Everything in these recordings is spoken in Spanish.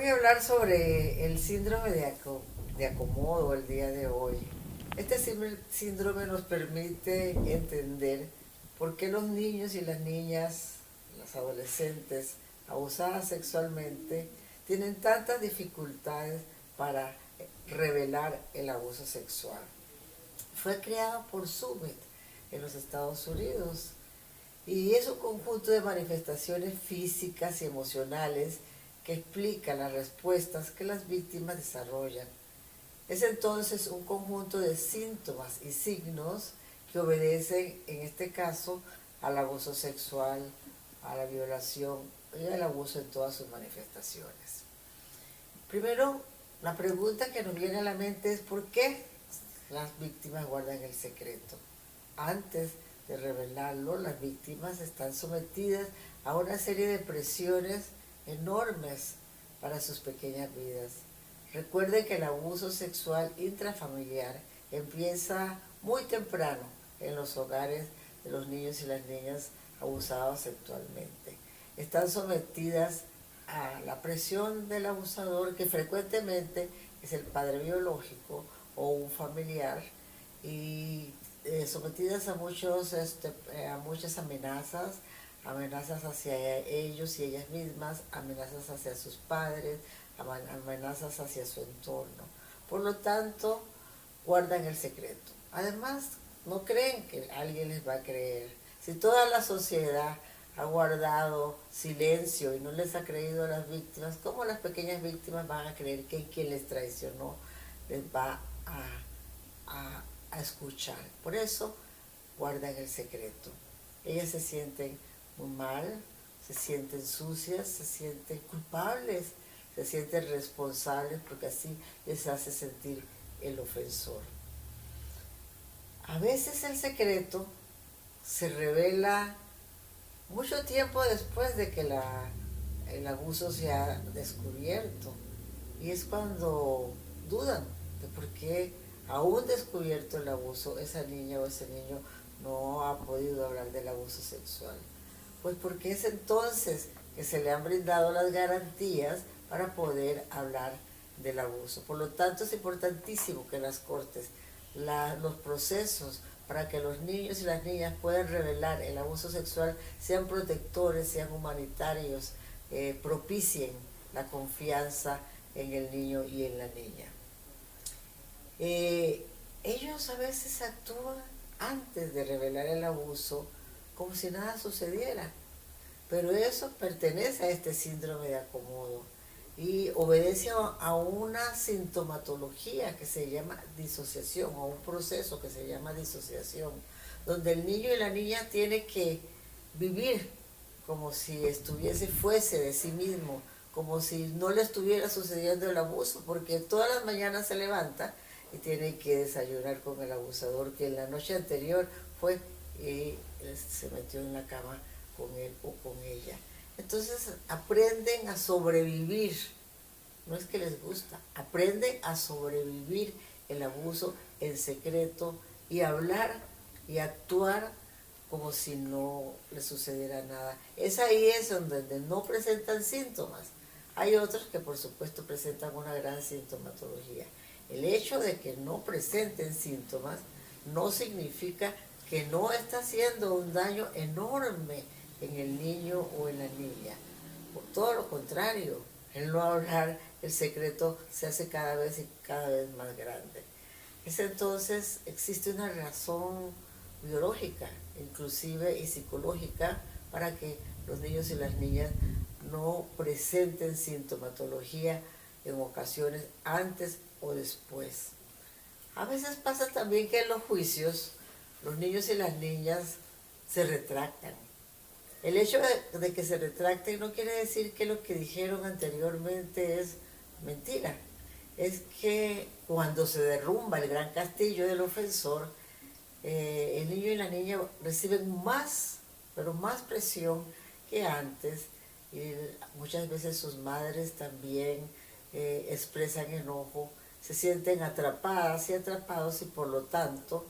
voy a hablar sobre el síndrome de acomodo el día de hoy. Este síndrome nos permite entender por qué los niños y las niñas, las adolescentes abusadas sexualmente, tienen tantas dificultades para revelar el abuso sexual. Fue creado por Summit en los Estados Unidos y es un conjunto de manifestaciones físicas y emocionales que explica las respuestas que las víctimas desarrollan. Es entonces un conjunto de síntomas y signos que obedecen, en este caso, al abuso sexual, a la violación y al abuso en todas sus manifestaciones. Primero, la pregunta que nos viene a la mente es ¿por qué las víctimas guardan el secreto? Antes de revelarlo, las víctimas están sometidas a una serie de presiones enormes para sus pequeñas vidas. Recuerden que el abuso sexual intrafamiliar empieza muy temprano en los hogares de los niños y las niñas abusados sexualmente. Están sometidas a la presión del abusador, que frecuentemente es el padre biológico o un familiar, y sometidas a muchas amenazas, amenazas hacia ellos y ellas mismas, amenazas hacia sus padres, amenazas hacia su entorno. Por lo tanto, guardan el secreto. Además, no creen que alguien les va a creer. Si toda la sociedad ha guardado silencio y no les ha creído a las víctimas, ¿cómo las pequeñas víctimas van a creer que quien les traicionó les va a escuchar? Por eso guardan el secreto. Ellas se sienten muy mal, se sienten sucias, se sienten culpables, se sienten responsables porque así les hace sentir el ofensor. A veces el secreto se revela mucho tiempo después de que el abuso se ha descubierto, y es cuando dudan de por qué, aún descubierto el abuso, esa niña o ese niño no ha podido hablar del abuso sexual. Pues porque es entonces que se le han brindado las garantías para poder hablar del abuso. Por lo tanto, es importantísimo que las cortes, los procesos para que los niños y las niñas puedan revelar el abuso sexual sean protectores, sean humanitarios, propicien la confianza en el niño y en la niña. Ellos a veces actúan antes de revelar el abuso como si nada sucediera, pero eso pertenece a este síndrome de acomodo y obedece a una sintomatología que se llama disociación, o un proceso que se llama disociación, donde el niño y la niña tienen que vivir como si fuese de sí mismo, como si no le estuviera sucediendo el abuso, porque todas las mañanas se levanta y tiene que desayunar con el abusador que en la noche anterior fue y se metió en la cama con él o con ella. Entonces aprenden a sobrevivir, no es que les gusta, aprenden a sobrevivir el abuso en secreto y hablar y actuar como si no les sucediera nada. Es ahí donde no presentan síntomas. Hay otros que por supuesto presentan una gran sintomatología. El hecho de que no presenten síntomas no significa que no está haciendo un daño enorme en el niño o en la niña. Por todo lo contrario, el no hablar, el secreto se hace cada vez más grande. Es entonces, existe una razón biológica, inclusive y psicológica, para que los niños y las niñas no presenten sintomatología en ocasiones antes o después. A veces pasa también que en los juicios los niños y las niñas se retractan. El hecho de que se retracten no quiere decir que lo que dijeron anteriormente es mentira. Es que cuando se derrumba el gran castillo del ofensor, el niño y la niña reciben más, pero más presión que antes. Y muchas veces sus madres también expresan enojo, se sienten atrapadas y atrapados, y por lo tanto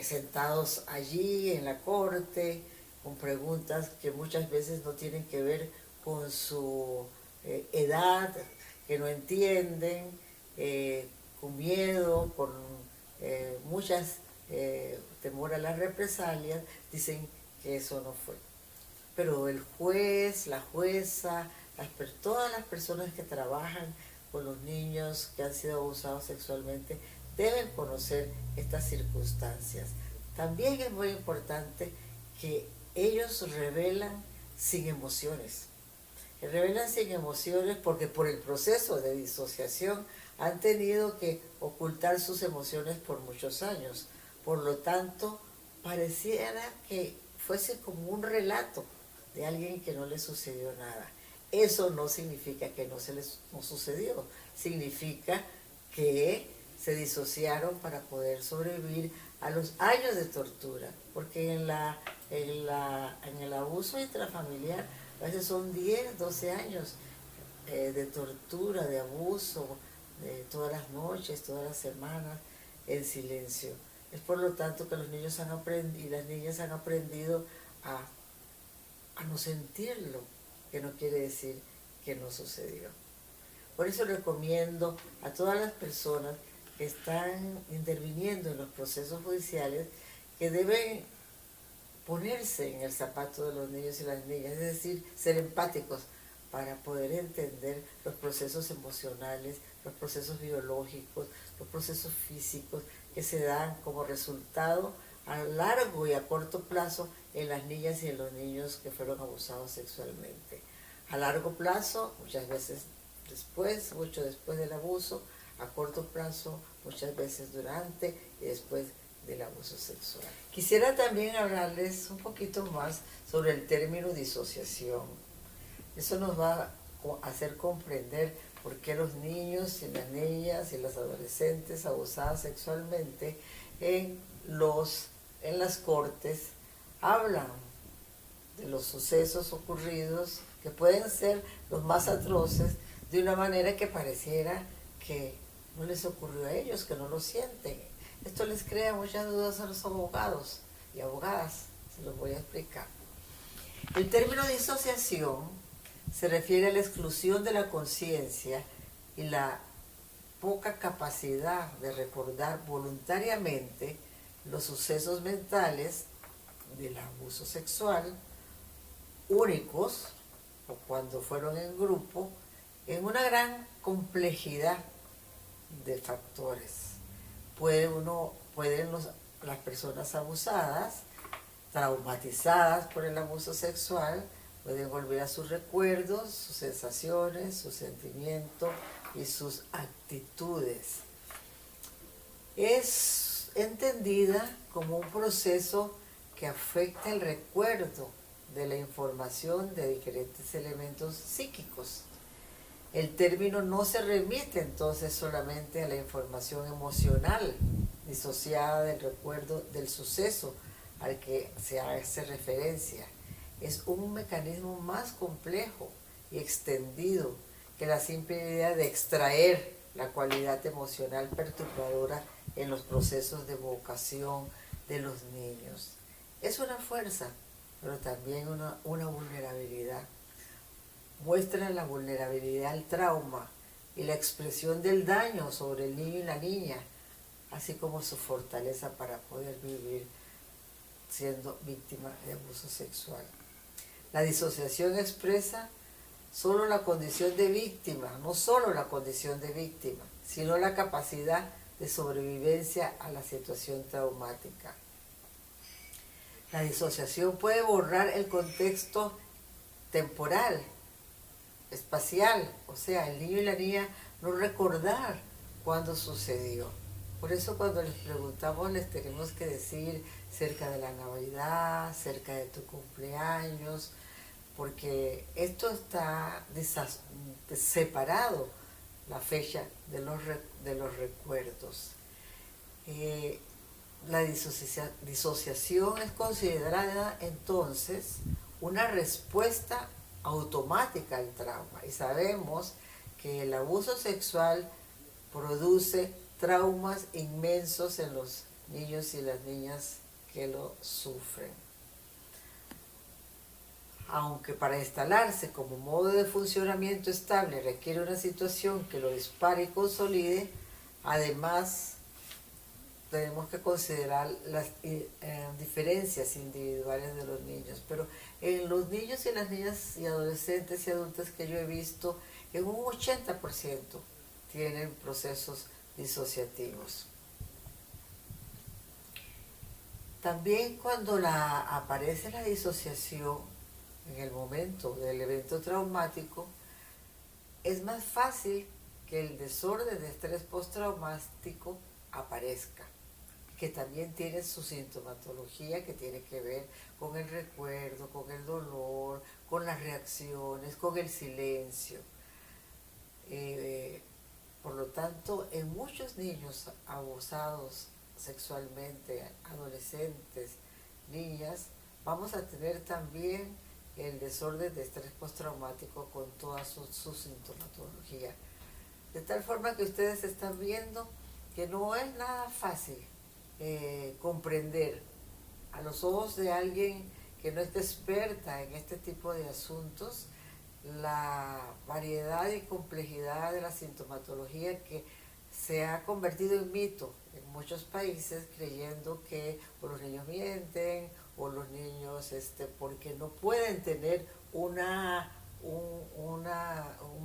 sentados allí en la corte con preguntas que muchas veces no tienen que ver con su edad, que no entienden, con miedo, con muchas temor a las represalias, dicen que eso no fue. Pero el juez, la jueza, todas las personas que trabajan con los niños que han sido abusados sexualmente deben conocer estas circunstancias. También es muy importante que ellos revelan sin emociones. Que revelan sin emociones porque por el proceso de disociación han tenido que ocultar sus emociones por muchos años. Por lo tanto, pareciera que fuese como un relato de alguien que no le sucedió nada. Eso no significa que no sucedió, significa que se disociaron para poder sobrevivir a los años de tortura, porque en el abuso intrafamiliar a veces son 10, 12 años de tortura, de abuso, de todas las noches, todas las semanas, en silencio. Es por lo tanto que los niños han aprendido y las niñas han aprendido a no sentirlo, que no quiere decir que no sucedió. Por eso recomiendo a todas las personas que están interviniendo en los procesos judiciales que deben ponerse en el zapato de los niños y las niñas, es decir, ser empáticos para poder entender los procesos emocionales, los procesos biológicos, los procesos físicos que se dan como resultado a largo y a corto plazo en las niñas y en los niños que fueron abusados sexualmente. A largo plazo, muchas veces después, mucho después del abuso; a corto plazo, muchas veces durante y después del abuso sexual. Quisiera también hablarles un poquito más sobre el término disociación. Eso nos va a hacer comprender por qué los niños y las niñas y las adolescentes abusadas sexualmente en las cortes hablan de los sucesos ocurridos, que pueden ser los más atroces, de una manera que pareciera que no les ocurrió a ellos, que no lo sienten. Esto les crea muchas dudas a los abogados y abogadas, se los voy a explicar. El término disociación se refiere a la exclusión de la conciencia y la poca capacidad de recordar voluntariamente los sucesos mentales del abuso sexual, únicos o cuando fueron en grupo, en una gran complejidad de factores. Las personas abusadas, traumatizadas por el abuso sexual, pueden volver a sus recuerdos, sus sensaciones, sus sentimientos y sus actitudes. Es entendida como un proceso que afecta el recuerdo de la información de diferentes elementos psíquicos. El término no se remite entonces solamente a la información emocional disociada del recuerdo del suceso al que se hace referencia. Es un mecanismo más complejo y extendido que la simple idea de extraer la cualidad emocional perturbadora en los procesos de evocación de los niños. Es una fuerza, pero también una vulnerabilidad. Muestra la vulnerabilidad al trauma y la expresión del daño sobre el niño y la niña, así como su fortaleza para poder vivir siendo víctima de abuso sexual. La disociación expresa solo la condición de víctima, no solo la condición de víctima, sino la capacidad de sobrevivencia a la situación traumática. La disociación puede borrar el contexto temporal, espacial, o sea, el niño y la niña no recordar cuándo sucedió. Por eso cuando les preguntamos les tenemos que decir cerca de la Navidad, cerca de tu cumpleaños, porque esto está separado, la fecha de los recuerdos. La disociación es considerada entonces una respuesta automática al trauma, y sabemos que el abuso sexual produce traumas inmensos en los niños y las niñas que lo sufren. aunque para instalarse como modo de funcionamiento estable requiere una situación que lo dispare y consolide, además tenemos que considerar las diferencias individuales de los niños. Pero en los niños y las niñas y adolescentes y adultas que yo he visto, en un 80% tienen procesos disociativos. También cuando aparece la disociación en el momento del evento traumático, es más fácil que el desorden de estrés postraumático aparezca, que también tiene su sintomatología que tiene que ver con el recuerdo, con el dolor, con las reacciones, con el silencio. Por lo tanto, en muchos niños abusados sexualmente, adolescentes, niñas, vamos a tener también el desorden de estrés postraumático con toda su sintomatología. De tal forma que ustedes están viendo que no es nada fácil comprender a los ojos de alguien que no está experta en este tipo de asuntos la variedad y complejidad de la sintomatología que se ha convertido en mito en muchos países, creyendo que o los niños mienten o los niños porque no pueden tener un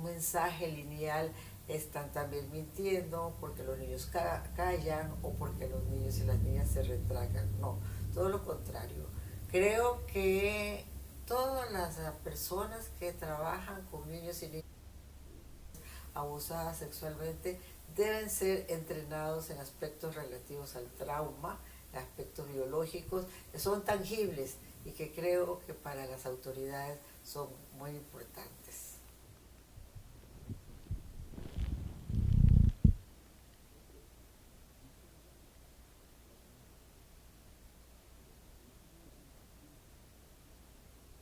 mensaje lineal, están también mintiendo porque los niños callan o porque los niños y las niñas se retracan. No, todo lo contrario. Creo que todas las personas que trabajan con niños y niñas abusadas sexualmente deben ser entrenados en aspectos relativos al trauma, aspectos biológicos que son tangibles y que creo que para las autoridades son muy importantes.